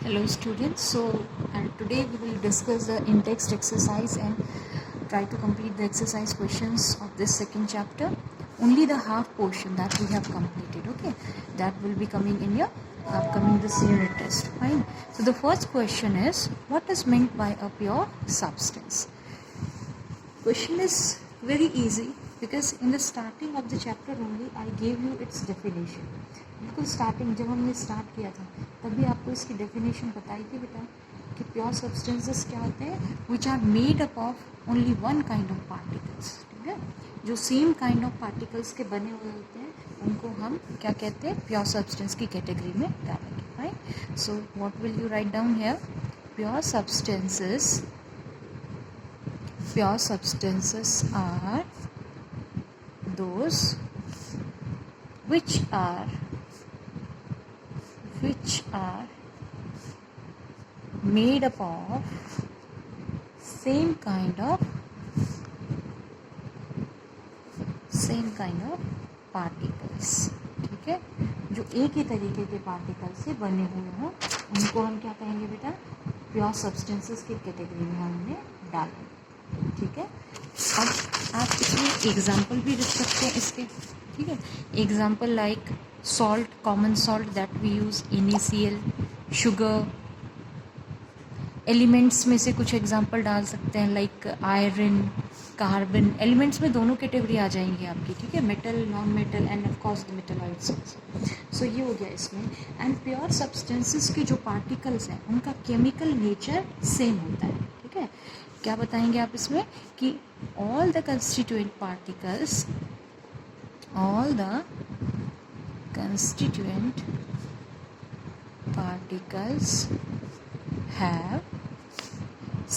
Hello students, today we will discuss the in-text exercise and try to complete the exercise questions of this second chapter. Only the half portion that we have completed, okay, that will be coming in your upcoming this unit test. Fine. So the first question is, what is meant by a pure substance? Question is very easy because in the starting of the chapter only I gave you its definition. बिल्कुल starting जब हमने start किया था तभी आपको इसकी definition बताई थी बेटा कि प्योर सब्सटेंसेस क्या होते हैं, which are made up of only one kind of particles. ठीक है, जो सेम काइंड ऑफ पार्टिकल्स के बने हुए होते हैं उनको हम क्या कहते हैं, प्योर सब्सटेंस की कैटेगरी में डालेंगे. Right. So what will you write down here? Pure substances are those which are made up of same kind of particles. ठीक है, जो एक ही तरीके के पार्टिकल से बने हुए हों उनको हम क्या कहेंगे बेटा? प्योर सब्सटेंसेस की कैटेगरी में हमने डालेंगे. ठीक है, अब आप इसमें एग्जाम्पल भी लिख सकते हैं इसके. ठीक है, example like salt, common salt that we use, NaCl, sugar. Elements में से कुछ एग्जाम्पल डाल सकते हैं लाइक आयरन, कार्बन. एलिमेंट्स में दोनों कैटेगरी आ जाएंगी आपकी. ठीक है, metal, non metal and of course the metalloids. So ये हो गया इसमें. एंड प्योर सब्सटेंसेस के जो पार्टिकल्स हैं उनका केमिकल नेचर सेम होता है. ठीक है, क्या बताएंगे आप इसमें कि all the constituent particles have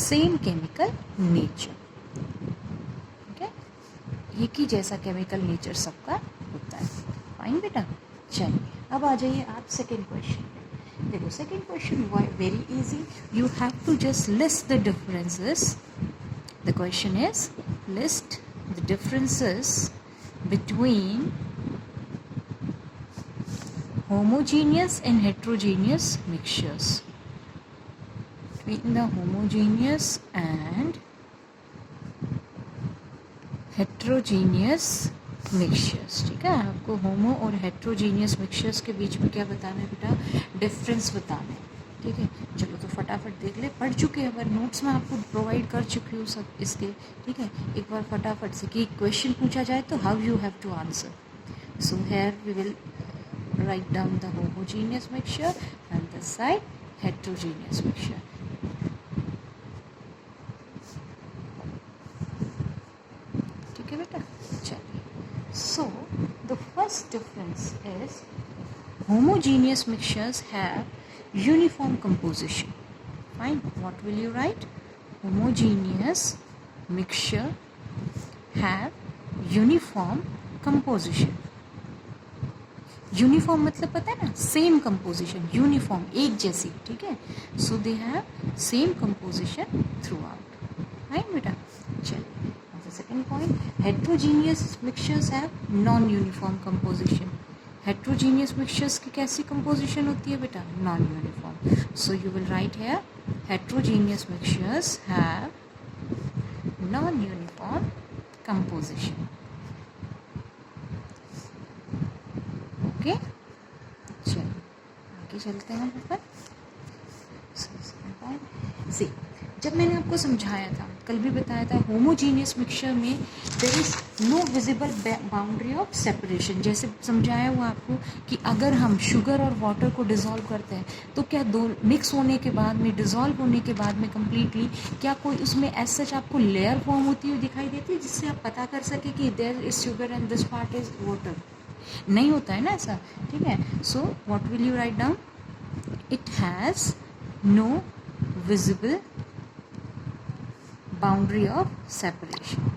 same chemical nature. ठीक है, एक ही जैसा केमिकल नेचर सबका होता है. फाइन बेटा. चलिए अब आ जाइए आप सेकेंड क्वेश्चन पे. देखो second question very easy. You have to just list the differences. The question is, list the differences between homogeneous and heterogeneous mixtures. Between the homogeneous and heterogeneous mixtures. ठीक है, आपको होमो और हेट्रोजीनियस मिक्सचर्स के बीच में क्या बताना है बेटा? डिफरेंस बताना है. ठीक है, चलो तो फटाफट देख ले. पढ़ चुके हैं, पर नोट्स में आपको प्रोवाइड कर चुकी हूँ सब इसके. ठीक है, एक बार फटाफट से कि क्वेश्चन पूछा जाए तो how you have to answer. So here we will write down the homogeneous mixture and the side heterogeneous mixture. ठीक है बेटा. चलिए, so the first difference is homogeneous mixtures have uniform composition. Fine. What will you write? Homogeneous mixture have uniform composition. Uniform मतलब पता है ना, same composition. Uniform एक जैसी. ठीक है, so they have same composition throughout. Right बेटा. चलिए, the second point, heterogeneous mixtures have non-uniform composition. Heterogeneous mixtures की कैसी कंपोजिशन होती है बेटा? Non uniform. So you will write here heterogeneous mixtures have non uniform composition. Okay, चलिए आगे चलते हैं ऊपर. सी, जब मैंने आपको समझाया था, कल भी बताया था, होमोजीनियस मिक्सचर में there is no visible boundary of separation. जैसे समझाया हुआ आपको कि अगर हम शुगर और वाटर को डिज़ोल्व करते हैं तो क्या दो मिक्स होने के बाद में, डिज़ोल्व होने के बाद में कम्प्लीटली, क्या कोई उसमें एज सच आपको लेयर फॉर्म होती हुई दिखाई देती है जिससे आप पता कर सके कि there is sugar and this part is water? नहीं होता है ना ऐसा. ठीक है, so what will you write down? It has no visible boundary of separation.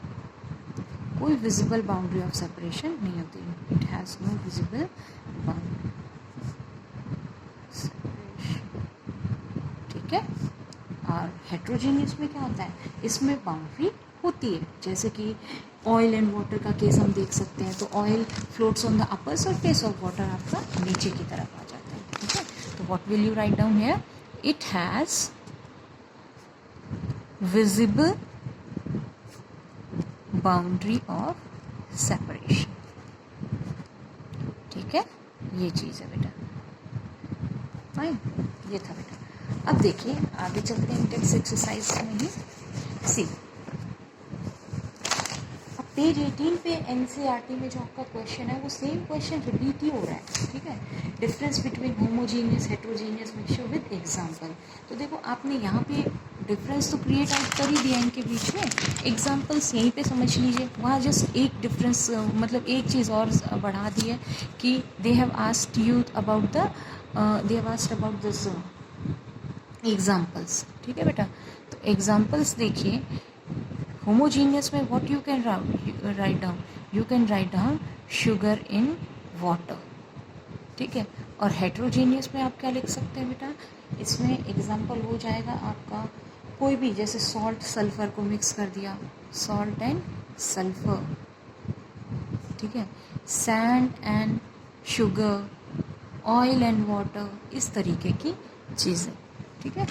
कोई विजिबल बाउंड्री ऑफ सेपरेशन नहीं होती. It has no visible boundary separation. ठीक है, और हेट्रोजीनियस में क्या होता है? इसमें बाउंड्री होती है. जैसे कि ऑयल एंड वाटर का केस हम देख सकते हैं, तो oil floats on the upper surface और वाटर आपका नीचे की तरफ आ जाता है. ठीक है, तो what will you write down here? it has visible boundary of separation. ठीक है, ये चीज़ है बेटा. फाइन, ये था बेटा. अब देखिए आगे चलते हैं टेक्स्ट एक्सरसाइज में ही. सी, अब पेज 18 पे एनसीईआरटी में जो आपका क्वेश्चन है वो सेम क्वेश्चन रिपीट ही हो रहा है. ठीक है, difference between homogeneous heterogeneous mixture with example. तो देखो आपने यहाँ पे डिफरेंस तो क्रिएट आउट कर ही दिया इनके बीच में. एग्जाम्पल्स यहीं पे समझ लीजिए. वहाँ जस्ट एक डिफरेंस मतलब एक चीज़ और बढ़ा दी है कि they have asked you about this examples. ठीक है बेटा, तो एग्जाम्पल्स देखिए. होमोजीनियस में what you can write down, you can write down sugar in water. ठीक है, और हेट्रोजीनियस में आप क्या लिख सकते हैं बेटा, इसमें एग्जाम्पल हो जाएगा आपका कोई भी, जैसे सॉल्ट सल्फर को मिक्स कर दिया, सॉल्ट एंड सल्फर. ठीक है, sand and sugar, oil and water, इस तरीके की चीज़ें. ठीक है,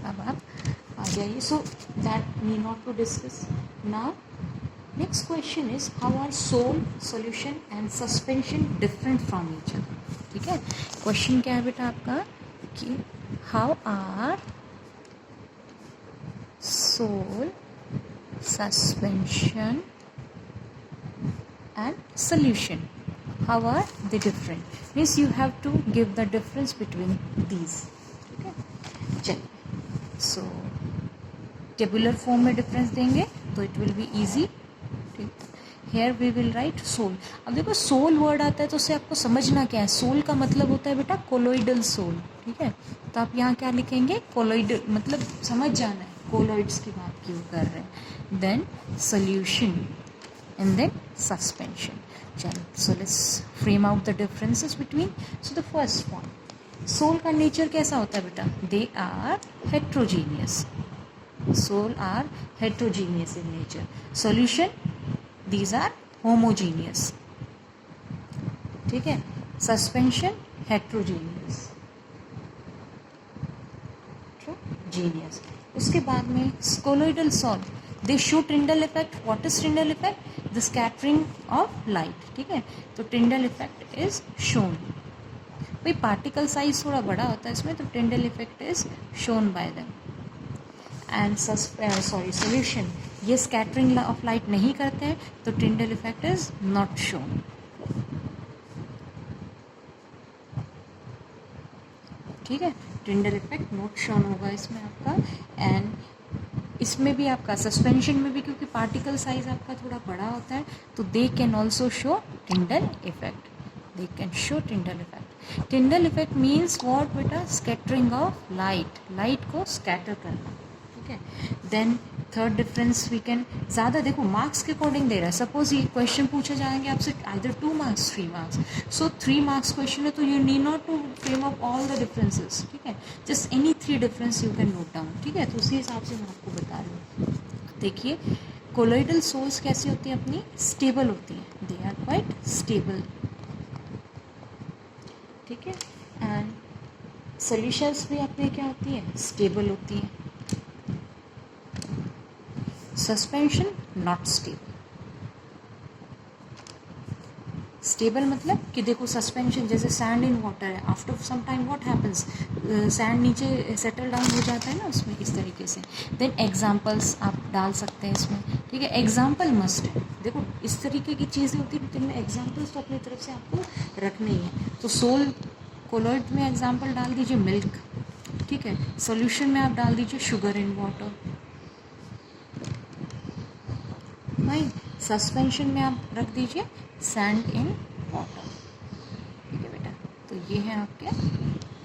अब आप आ जाइए. So that need not to discuss now. Next question is how are sol, solution and suspension different from each other. ठीक है, क्वेश्चन क्या है बेटा आपका कि how are sol, suspension and solution, how are they different, means you have to give the difference between these. ठीक है, चलिए. सो टेबुलर फॉर्म में डिफरेंस देंगे तो इट विल बी ईजी. ठीक, here we will write sol. अब देखो soul word आता है तो उससे आपको समझना क्या है. सोल का मतलब होता है बेटा कोलोइडल सोल. ठीक है, तो आप यहाँ क्या लिखेंगे, कोलोइडल, मतलब समझ जाना है कोलोइड्स की बात क्यों कर रहे हैं. Then solution and then suspension. So let's frame out the differences between. So the first one, soul का nature कैसा होता है बेटा, they are heterogeneous. Soul are heterogeneous in nature. Solution, these are homogeneous. ठीक है, suspension heterogeneous. Heterogeneous. उसके बाद में colloidal salt, they show Tyndall effect. What is Tyndall effect? The scattering of light. ठीक है, तो Tyndall effect is shown. भाई particle size थोड़ा बड़ा होता है इसमें, तो Tyndall effect is shown by them. And solution, ये scattering of light नहीं करते हैं तो Tyndall effect is not shown. ठीक है, Tyndall effect not shown होगा इसमें आपका. एंड इसमें भी आपका सस्पेंशन में भी क्योंकि पार्टिकल साइज आपका थोड़ा बड़ा होता है तो they can also show Tyndall effect. They can show Tyndall effect. Tyndall effect means what बेटा, स्कैटरिंग ऑफ लाइट, लाइट को स्कैटर करना. ठीक है, then third difference we can, ज़्यादा देखो मार्क्स के अकॉर्डिंग दे रहा है. सपोज ये क्वेश्चन पूछे जाएंगे आपसे either 2 marks 3 marks. So 3 marks question है तो you need not to frame up all the differences. ठीक है, just any 3 difference you can note down. ठीक है, तो उसी हिसाब से मैं आपको बता रही हूँ. देखिए कोलोइडल सोल्स कैसी होती हैं, अपनी स्टेबल होती हैं. They are quite stable. ठीक है, एंड सॉल्यूशंस भी अपने क्या होती हैं, स्टेबल होती हैं. Suspension not stable. स्टेबल मतलब कि देखो सस्पेंशन जैसे सैंड इन वाटर है, after some time what happens, sand नीचे सेटल डाउन हो जाता है ना उसमें, इस तरीके से. देन एग्जांपल्स आप डाल सकते हैं इसमें. ठीक है, एग्जांपल मस्ट है. देखो इस तरीके की चीज़ें होती हैं, जिनमें एग्जांपल्स तो अपनी तरफ से आपको रखने ही है. तो सोल कोलोइड में एग्जांपल डाल दीजिए मिल्क. ठीक है, सोल्यूशन में आप डाल दीजिए शुगर इन वाटर. नहीं, सस्पेंशन में आप रख दीजिए सैंड इन वाटर. ठीक है बेटा, तो ये है आपके.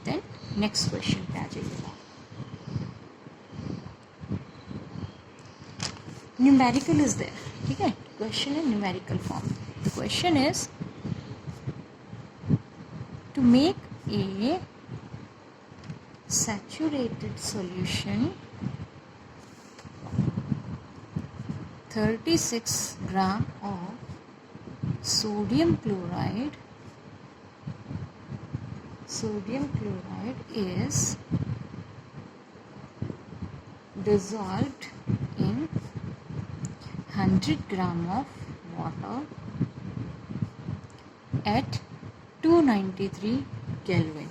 देन नेक्स्ट क्वेश्चन पे आ जाइएगा. Numerical is there. ठीक है, क्वेश्चन है numerical form. The question is to make a saturated solution 36 gram of sodium chloride sodium chloride is dissolved in 100 gram of water at 293 Kelvin.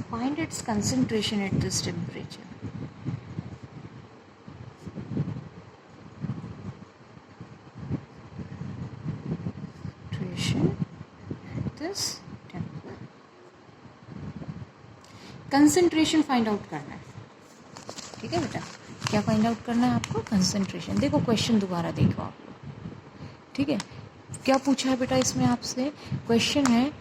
Find its concentration at this temperature. This concentration find out करना है. ठीक है बेटा, क्या find out करना है आपको? Concentration. देखो क्वेश्चन दोबारा देखो आप लोग. ठीक है, क्या पूछा है बेटा इसमें आपसे? क्वेश्चन है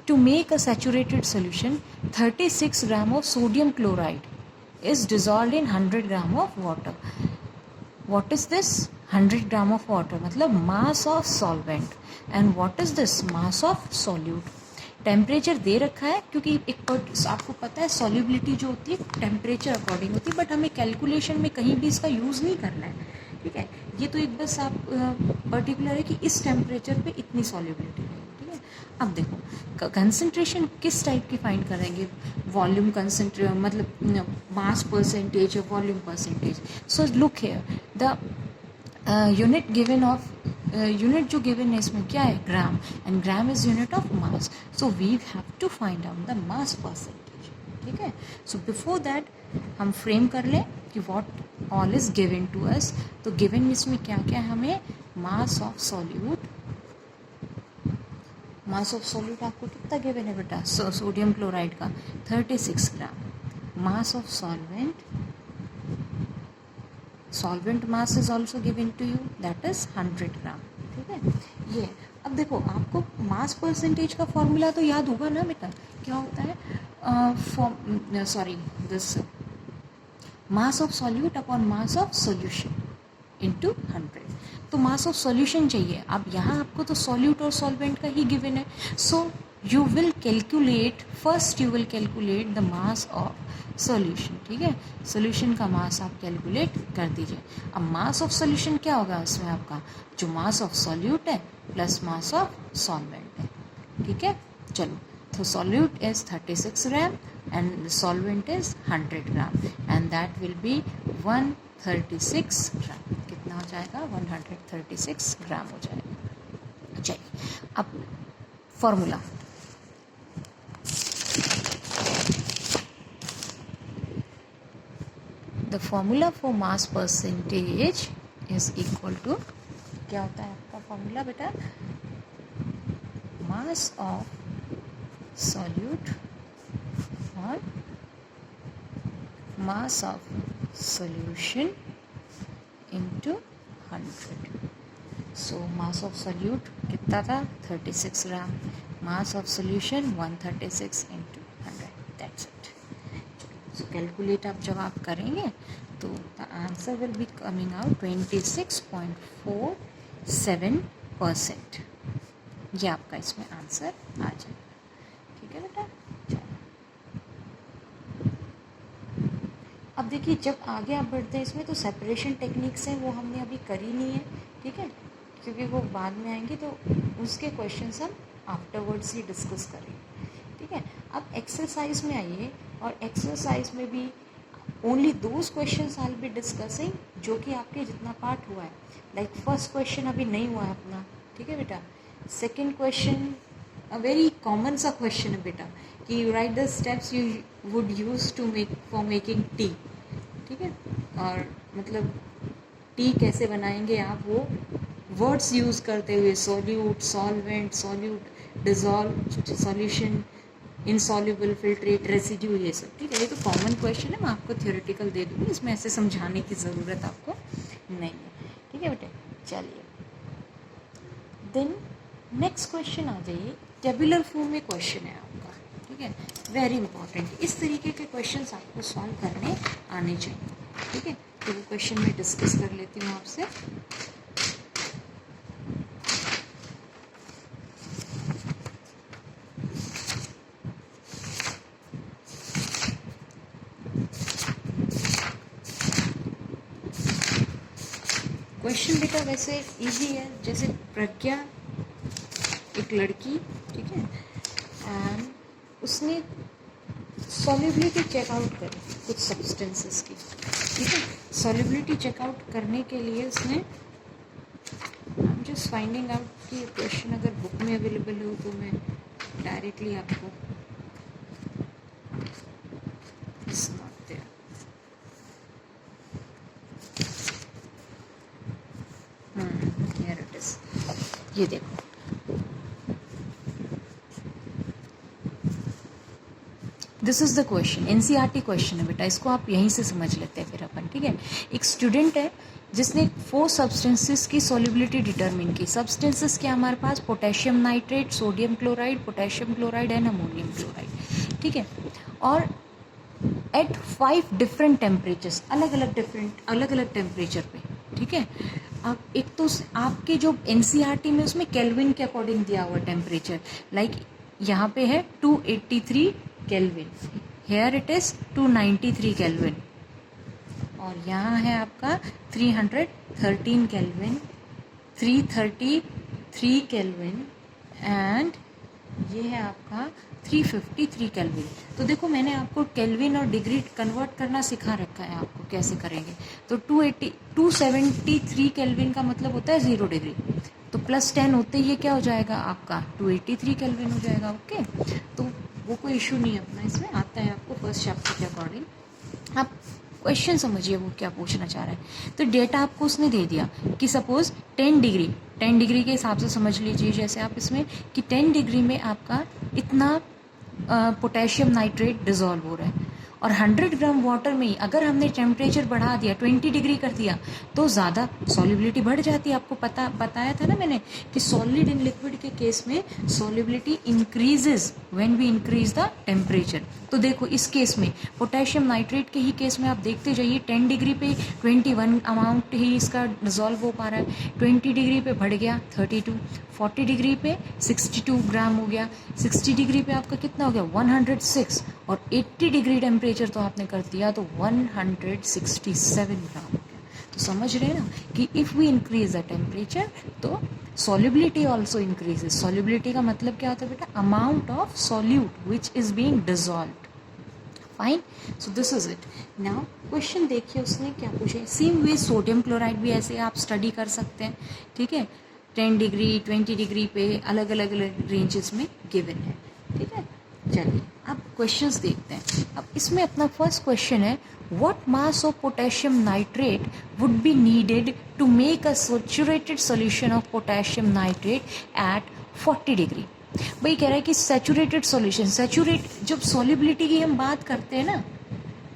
to make a saturated solution 36 gram of sodium chloride is dissolve in 100 gram of water. What is this? 100 gram of water मतलब mass of solvent. And what is this? Mass of solute. Temperature दे रखा है क्योंकि एक आपको पता है solubility जो होती है टेम्परेचर अकॉर्डिंग होती है, बट हमें कैलकुलेशन में कहीं भी इसका यूज़ नहीं करना है. ठीक है, ये तो एक बस आप पर्टिकुलर है कि इस टेम्परेचर पे इतनी सॉल्युबिलिटी रहेगी. ठीक है, अब देखो कंसंट्रेशन किस टाइप की फाइंड करेंगे? वॉल्यूम कंसंट्रे मतलब मास परसेंटेज या volume percentage. So look here the unit given of unit जो गिवन है इसमें क्या है? Gram. And gram is unit of mass. So we have to find out the mass percentage. ठीक है, so before that हम frame कर लें कि what all is given to us. तो गिवन इसमें क्या क्या है हमें? Mass of solute. Mass of solute आपको कितना गिवन है बेटा? सोडियम क्लोराइड का 36 gram. Mass of solvent, solvent mass is also given to you, that is 100 gram. ठीक है, ये अब देखो आपको मास परसेंटेज का फॉर्मूला तो याद होगा ना बेटा? क्या होता है? This mass of solute upon mass of solution into 100. तो मास ऑफ सॉल्यूशन चाहिए. अब यहाँ आपको तो सॉल्यूट और सॉल्वेंट का ही गिवन है. So you will calculate first, you will calculate the mass of solution. ठीक है, सॉल्यूशन का मास आप कैलकुलेट कर दीजिए. अब मास ऑफ सॉल्यूशन क्या होगा इसमें आपका? जो मास ऑफ सॉल्यूट है प्लस मास ऑफ सॉल्वेंट है. ठीक है, चलो तो solute is 36 gram and solvent is 100 gram and that will be 136 ग्राम. कितना हो जाएगा? 136 ग्राम हो जाएगा. चलिए अब formula. The formula for mass percentage is equal to, क्या होता है आपका फॉर्मूला बेटा? मास ऑफ सॉल्यूट और mass of solution into 100. So mass of solute कितना था? 36 gram. Mass of solution 136 into 100. That's it. So calculate आप जब आप करेंगे तो the answer will be coming out 26.47%. ये आपका इसमें आंसर आ जाएगा. ठीक है बेटा, चलो अब देखिए जब आगे आप बढ़ते हैं इसमें तो सेपरेशन टेक्निक्स हैं वो हमने अभी करी नहीं है. ठीक है, क्योंकि वो बाद में आएंगे तो उसके क्वेश्चंस हम आफ्टरवर्ड्स ही डिस्कस करेंगे. ठीक है, अब एक्सरसाइज में आइए और एक्सरसाइज में भी only those questions I will be discussing जो कि आपके जितना पार्ट हुआ है. लाइक फर्स्ट क्वेश्चन अभी नहीं हुआ है अपना. ठीक है बेटा, second question a very common सा क्वेश्चन है बेटा कि you write the steps you would use to make for making tea. ठीक है, और मतलब टी कैसे बनाएंगे आप वो वर्ड्स यूज़ करते हुए solute, solvent, solute, dissolve, solution, insoluble, filtrate, residue, ये सब. ठीक है, ये तो कॉमन क्वेश्चन है, मैं आपको थ्योरेटिकल दे दूँगी, इसमें ऐसे समझाने की ज़रूरत आपको नहीं है. ठीक है बेटे, चलिए देन नेक्स्ट क्वेश्चन आ जाइए. टेबुलर फॉर्म में क्वेश्चन है आपका. ठीक है, वेरी इंपॉर्टेंट. इस तरीके के क्वेश्चंस आपको सॉल्व करने आने चाहिए. ठीक है, तो वो क्वेश्चन मैं डिस्कस कर लेती हूँ आपसे. क्वेश्चन बेटा वैसे इजी है. जैसे प्रज्ञा एक लड़की, ठीक है, एंड उसने सॉल्युबिलिटी चेकआउट करी कुछ सब्सटेंसेस की, ठीक है। सॉल्युबिलिटी चेकआउट करने के लिए उसने, I am just finding out कि क्वेश्चन अगर बुक में अवेलेबल हो तो मैं डायरेक्टली आपको सुनाते हैं। हियर इट इज, ये देखो, this is the question, NCERT question है बेटा, इसको आप यहीं से समझ लेते हैं फिर अपन, ठीक है। एक स्टूडेंट है जिसने 4 सब्सटेंसेस की सॉल्युबिलिटी डिटरमिन की। सब्सटेंसेस क्या हमारे पास, potassium nitrate, sodium chloride, potassium chloride and ammonium chloride, ठीक है। और एट 5 डिफरेंट टेम्परेचर्स, अलग अलग टेम्परेचर पे, ठीक है। अब एक तो आपके जो एनसीईआरटी में उसमें केल्विन के अकॉर्डिंग दिया हुआ टेम्परेचर, लाइक यहाँ पे है 283 kelvin, here it is 293 kelvin, और यहाँ है आपका 313 केल्विन, 333 केल्विन एंड ये है आपका 353 केल्विन। तो देखो मैंने आपको केल्विन और डिग्री कन्वर्ट करना सिखा रखा है, आपको कैसे करेंगे। तो 273 केल्विन का मतलब होता है 0 डिग्री, तो +10 होते ही ये क्या हो जाएगा आपका 283 केल्विन हो जाएगा, ओके। तो वो कोई इशू नहीं है अपना, इसमें आता है आपको फर्स्ट चैप्टर के अकॉर्डिंग। आप क्वेश्चन समझिए वो क्या पूछना चाह रहा है। तो डेटा आपको उसने दे दिया कि सपोज 10 डिग्री के हिसाब से समझ लीजिए, जैसे आप इसमें कि 10 डिग्री में आपका इतना पोटेशियम नाइट्रेट डिजॉल्व हो रहा है, और 100 ग्राम वाटर में ही अगर हमने टेम्परेचर बढ़ा दिया 20 डिग्री कर दिया तो ज़्यादा सॉल्युबिलिटी बढ़ जाती है। आपको बताया था ना मैंने कि सॉलिड इन लिक्विड के केस में solubility increases when we increase the temperature. तो देखो इस केस में पोटेशियम नाइट्रेट के ही केस में आप देखते जाइए 10 डिग्री पे 21 अमाउंट ही इसका डिजॉल्व हो पा रहा है, 20 डिग्री पे बढ़ गया 32, 40 डिग्री पे 62 ग्राम हो गया, 60 डिग्री पे आपका कितना हो गया 106, और 80 डिग्री टेम्परेचर तो आपने कर दिया तो 167 ग्राम हो गया। तो समझ रहे हैं ना कि if we increase the temperature तो सॉल्युबिलिटी ऑल्सो इंक्रीजेज। सॉल्युबिलिटी का मतलब क्या होता है बेटा, amount of solute which is being dissolved. Fine, so this is it. Now question देखिए उसने क्या पूछा है। सेम वे सोडियम क्लोराइड भी ऐसे आप स्टडी कर सकते हैं, ठीक है। 10 डिग्री 20 डिग्री पे अलग अलग रेंजेस में गिवन है, ठीक है। चलिए अब क्वेश्चंस देखते हैं। अब इसमें अपना फर्स्ट क्वेश्चन है, what mass of potassium nitrate would be needed to make a saturated solution of potassium nitrate at 40 degree. भाई कह रहा है कि सैचुरेटेड सॉल्यूशन, सैचुरेट जब सॉल्युबिलिटी की हम बात करते हैं ना,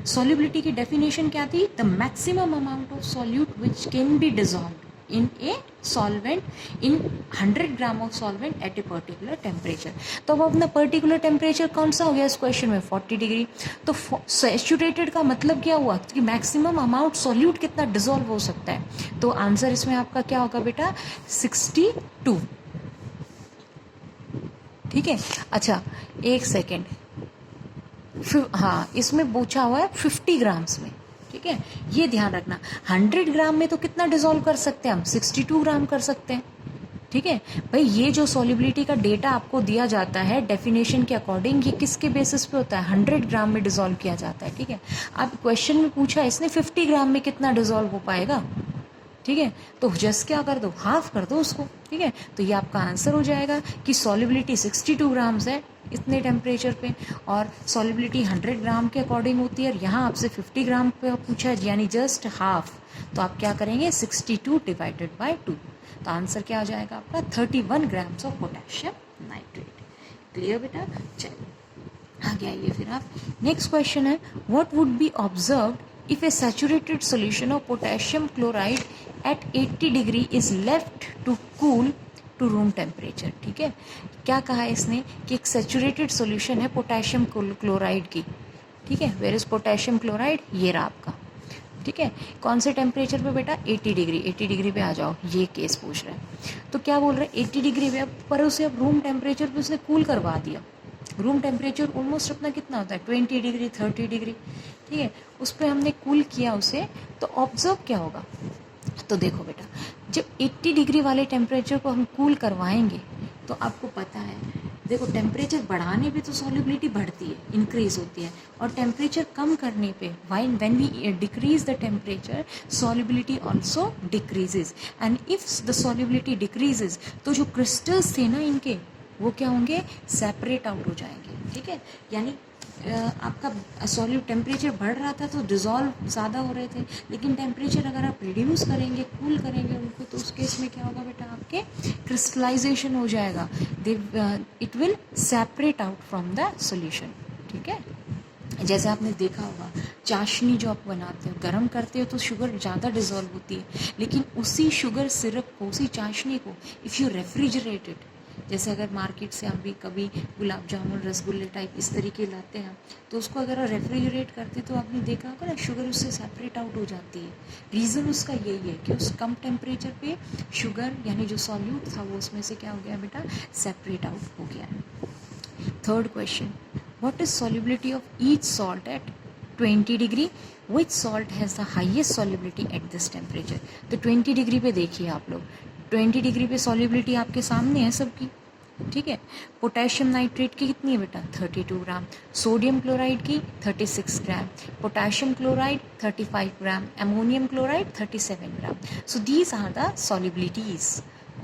सॉल्युबिलिटी की डेफिनेशन क्या थी, the maximum amount of solute which can be dissolved in a solvent in 100 gram of solvent eight a particular temperature. तो अब अपना पर्टिकुलर टेम्परेचर कौन सा हो गया इस क्वेश्चन में 40 डिग्री। तो सैचुरेटेड का मतलब क्या हुआ कि मैक्सिमम अमाउंट सॉल्यूट कितना डिजॉल्व हो सकता है। तो आंसर इसमें आपका क्या होगा बेटा 62, ठीक है। अच्छा एक सेकेंड, हाँ इसमें पूछा हुआ है 50 ग्राम्स में, ठीक है। ये ध्यान रखना 100 ग्राम में तो कितना डिजॉल्व कर सकते हैं हम 62 ग्राम कर सकते हैं, ठीक है। भाई ये जो सॉल्युबिलिटी का डेटा आपको दिया जाता है डेफिनेशन के अकॉर्डिंग, ये किसके बेसिस पे होता है 100 ग्राम में डिजॉल्व किया जाता है, ठीक है। अब क्वेश्चन में पूछा इसने 50 ग्राम में कितना डिजॉल्व हो पाएगा, ठीक है। तो जस्ट क्या कर दो, हाफ कर दो उसको, ठीक है। तो ये आपका आंसर हो जाएगा कि सॉल्युबिलिटी 62 ग्राम्स है इतने टेम्परेचर पे, और सॉल्युबिलिटी 100 ग्राम के अकॉर्डिंग होती है, और यहाँ आपसे 50 ग्राम पे पूछा है यानी जस्ट हाफ। तो आप क्या करेंगे 62 डिवाइडेड बाय 2, तो आंसर क्या हो जाएगा आपका 31 grams of potassium nitrate. Clear बेटा। चलिए आगे आइए फिर आप। नेक्स्ट क्वेश्चन है, what would be observed if a saturated solution of potassium chloride at 80 degree is left to cool to room temperature, ठीक है। क्या कहा है इसने कि एक सैचुरेटेड सॉल्यूशन है पोटेशियम क्लोराइड की, ठीक है। वेयर इज पोटेशियम क्लोराइड, ये रहा आपका, ठीक है। कौन से टेम्परेचर पे बेटा 80 डिग्री, 80 डिग्री पे आ जाओ, ये केस पूछ रहा है। तो क्या बोल रहे हैं 80 डिग्री पे, पर उसे अब रूम टेम्परेचर पे उसने कूल करवा दिया। रूम टेम्परेचर ऑलमोस्ट अपना कितना होता है 20 डिग्री 30 डिग्री, ठीक है। उस पर हमने कूल किया उसे, तो ऑब्जर्व क्या होगा। तो देखो बेटा जब 80 डिग्री वाले टेम्परेचर को हम कूल करवाएंगे तो आपको पता है देखो टेम्परेचर बढ़ाने पे तो सॉल्युबिलिटी बढ़ती है, इंक्रीज होती है, और टेम्परेचर कम करने पे when we decrease the temperature solubility also decreases, and if the solubility decreases तो जो क्रिस्टल्स थे ना इनके वो क्या होंगे, सेपरेट आउट हो जाएंगे, ठीक है। यानी आपका सॉल्यूट टेम्परेचर बढ़ रहा था तो डिज़ोल्व ज़्यादा हो रहे थे, लेकिन टेम्परेचर अगर आप रिड्यूस करेंगे, कूल करेंगे उनको, तो उस केस में क्या होगा बेटा, आपके क्रिस्टलाइजेशन हो जाएगा, they it will separate out from the solution, ठीक है। जैसे आपने देखा होगा चाशनी जो आप बनाते हो, गर्म करते हो तो शुगर ज़्यादा डिज़ोल्व होती है, लेकिन उसी शुगर सिरप को, उसी चाशनी को इफ़ यू रेफ्रिजरेटेड, जैसे अगर मार्केट से आप भी कभी गुलाब जामुन रसगुल्ले टाइप इस तरीके लाते हैं, तो उसको अगर आप रेफ्रिजरेट करते तो आपने देखा होगा ना शुगर उससे सेपरेट आउट हो जाती है। रीज़न उसका यही है कि उस कम टेम्परेचर पे शुगर यानी जो सॉल्यूट था वो उसमें से क्या हो गया बेटा, सेपरेट आउट हो गया। Third question, what is solubility of each salt at 20 degree, which salt has the highest solubility at this temperature। तो 20 डिग्री पे देखिए आप लोग, 20 डिग्री पे solubility आपके सामने है सबकी, ठीक है। पोटेशियम नाइट्रेट की कितनी है बेटा, 32 ग्राम, सोडियम क्लोराइड की 36 gram, potassium chloride 35 gram, ammonium chloride 37 gram. So these are the solubilities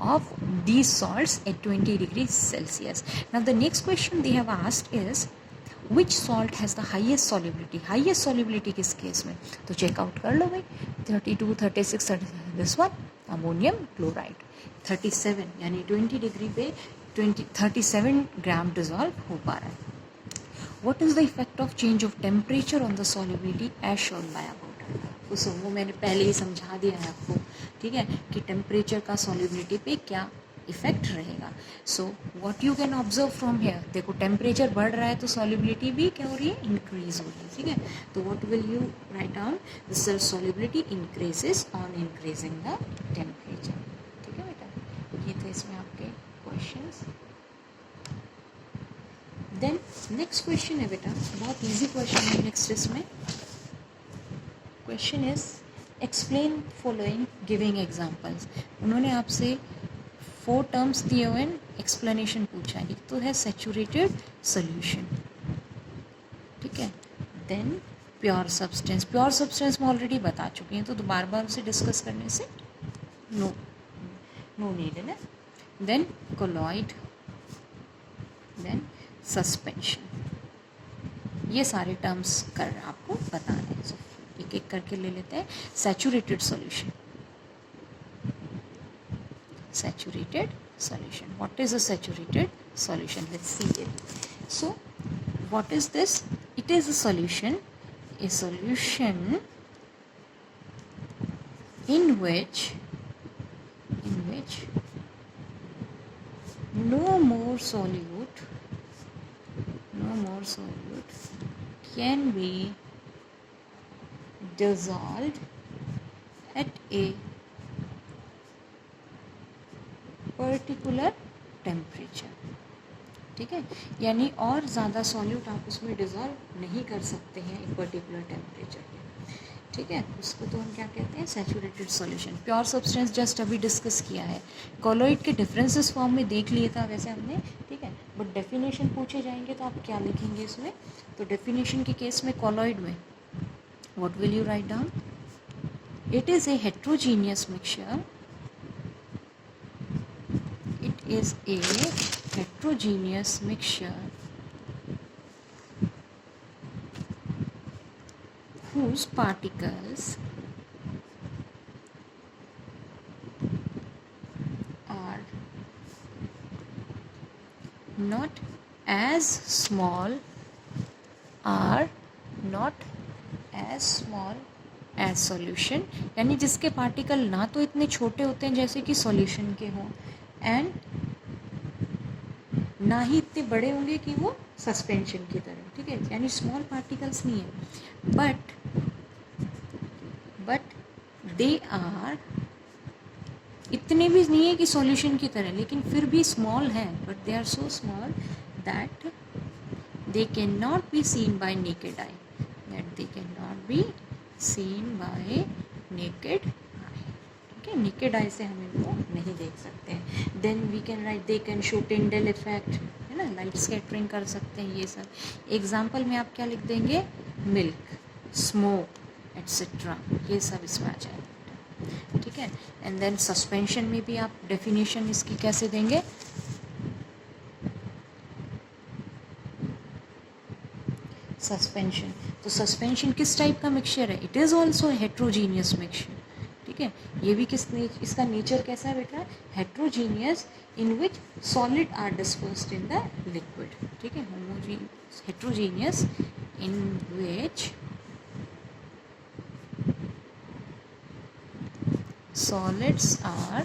of these salts at 20 degrees Celsius। Now the next question they have asked is which salt has the highest solubility। highest solubility किस case में, तो checkout कर लो भाई, 32, 36, this one ammonium chloride, 37 यानी 20 degree पे 37 ग्राम dissolve हो पा रहा है। What is the effect of change of temperature on the solubility as shown by above। उस वो मैंने पहले ही समझा दिया है आपको, ठीक है, कि टेम्परेचर का सॉल्युबिलिटी पे क्या इफेक्ट रहेगा। So what you can observe from here, देखो टेम्परेचर बढ़ रहा है तो सॉल्युबिलिटी भी क्या हो रही है, इंक्रीज हो रही है, ठीक है। तो what will you write down, the solubility increases on increasing the temperature, ठीक है बेटा। ये थे इसमें आपके क्वेश्चंस। देन नेक्स्ट क्वेश्चन है बेटा, बहुत इजी क्वेश्चन है नेक्स्ट इसमें। Question is explain following giving examples. उन्होंने आपसे 4 टर्म्स दिए हुए, एक्सप्लेनेशन पूछा है। एक तो है सेचुरेटेड सोल्यूशन, ठीक है, देन प्योर सब्सटेंस, प्योर सब्सटेंस में ऑलरेडी बता चुकी हैं तो बार बार उसे डिस्कस करने से नो नीड है ना। देन कोलॉइड, देन सस्पेंशन, ये सारे टर्म्स कर आपको बताने हैं। सो एक एक करके ले लेते हैं। Saturated solution, saturated solution, what is a saturated solution, let's see it। So what is this, it is a solution in which no more solute can be dissolved at a particular temperature, ठीक है, यानी और ज़्यादा solute आप उसमें dissolve नहीं कर सकते हैं एक पर्टिकुलर टेम्परेचर पे, ठीक है। उसको तो हम क्या कहते हैं, saturated solution. Pure substance just अभी डिस्कस किया है, कॉलोइड के डिफरेंसेस फॉर्म में देख लिया था वैसे हमने, ठीक है, बट डेफिनेशन पूछे जाएंगे तो आप क्या लिखेंगे इसमें, तो डेफिनेशन के केस में कॉलोइड में what will you write down, it is a heterogeneous mixture, is a heterogeneous mixture whose particles are not as small as solution, यानी जिसके पार्टिकल ना तो इतने छोटे होते हैं जैसे कि सॉल्यूशन के हों, एंड ना ही इतने बड़े होंगे कि वो सस्पेंशन की तरह, ठीक है, यानी स्मॉल पार्टिकल्स नहीं है, बट दे आर, इतने भी नहीं है कि सॉल्यूशन की तरह, लेकिन फिर भी स्मॉल है, but they are so small that they can not be seen by naked eye, ठीक ठीक है, नेकेड आई से हम इनको नहीं देख सकते हैं। Then we can write they can show Tyndall effect, है ना, लाइट स्कैटरिंग कर सकते हैं, ये सब एग्जाम्पल में आप क्या लिख देंगे, मिल्क, स्मोक एट्सेट्रा, ये सब इसमें आ जाएगा, ठीक है। एंड देन सस्पेंशन में भी आप डेफिनेशन इसकी कैसे देंगे, सस्पेंशन, तो सस्पेंशन किस टाइप का मिक्सचर है, it is also heterogeneous mixture, ठीक है। ये भी इसका नेचर कैसा है बेटा, heterogeneous, in which solid are dispersed in the liquid, ठीक है, heterogeneous in which solids are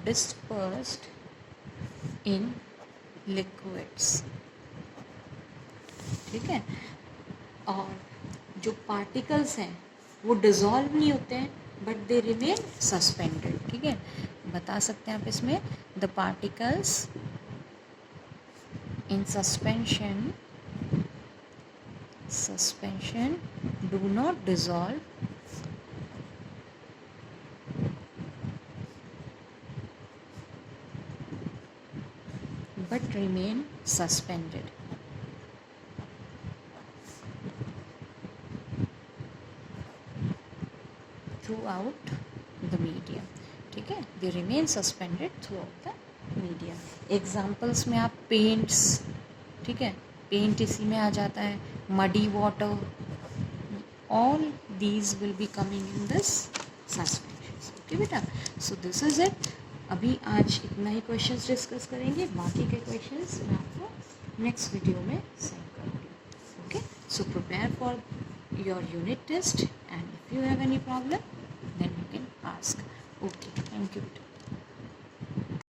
dispersed in liquids, ठीक है। और जो पार्टिकल्स हैं वो डिज़ोल्व नहीं होते हैं बट दे रिमेन सस्पेंडेड, ठीक है। बता सकते हैं आप इसमें, the particles in suspension do not dissolve but remain suspended throughout the medium, ठीक है, they remain suspended throughout the medium. Examples में आप पेंट्स, ठीक है, पेंट इसी में आ जाता है, muddy water, all these will be coming in this suspension, okay बेटा। सो दिस इज इट, अभी आज इतना ही क्वेश्चंस डिस्कस करेंगे, बाकी के क्वेश्चंस मैं आपको नेक्स्ट वीडियो में सेंड करूँगी, okay. So prepare for your unit test and if you have any problem then you can ask, okay, thank you बेटा।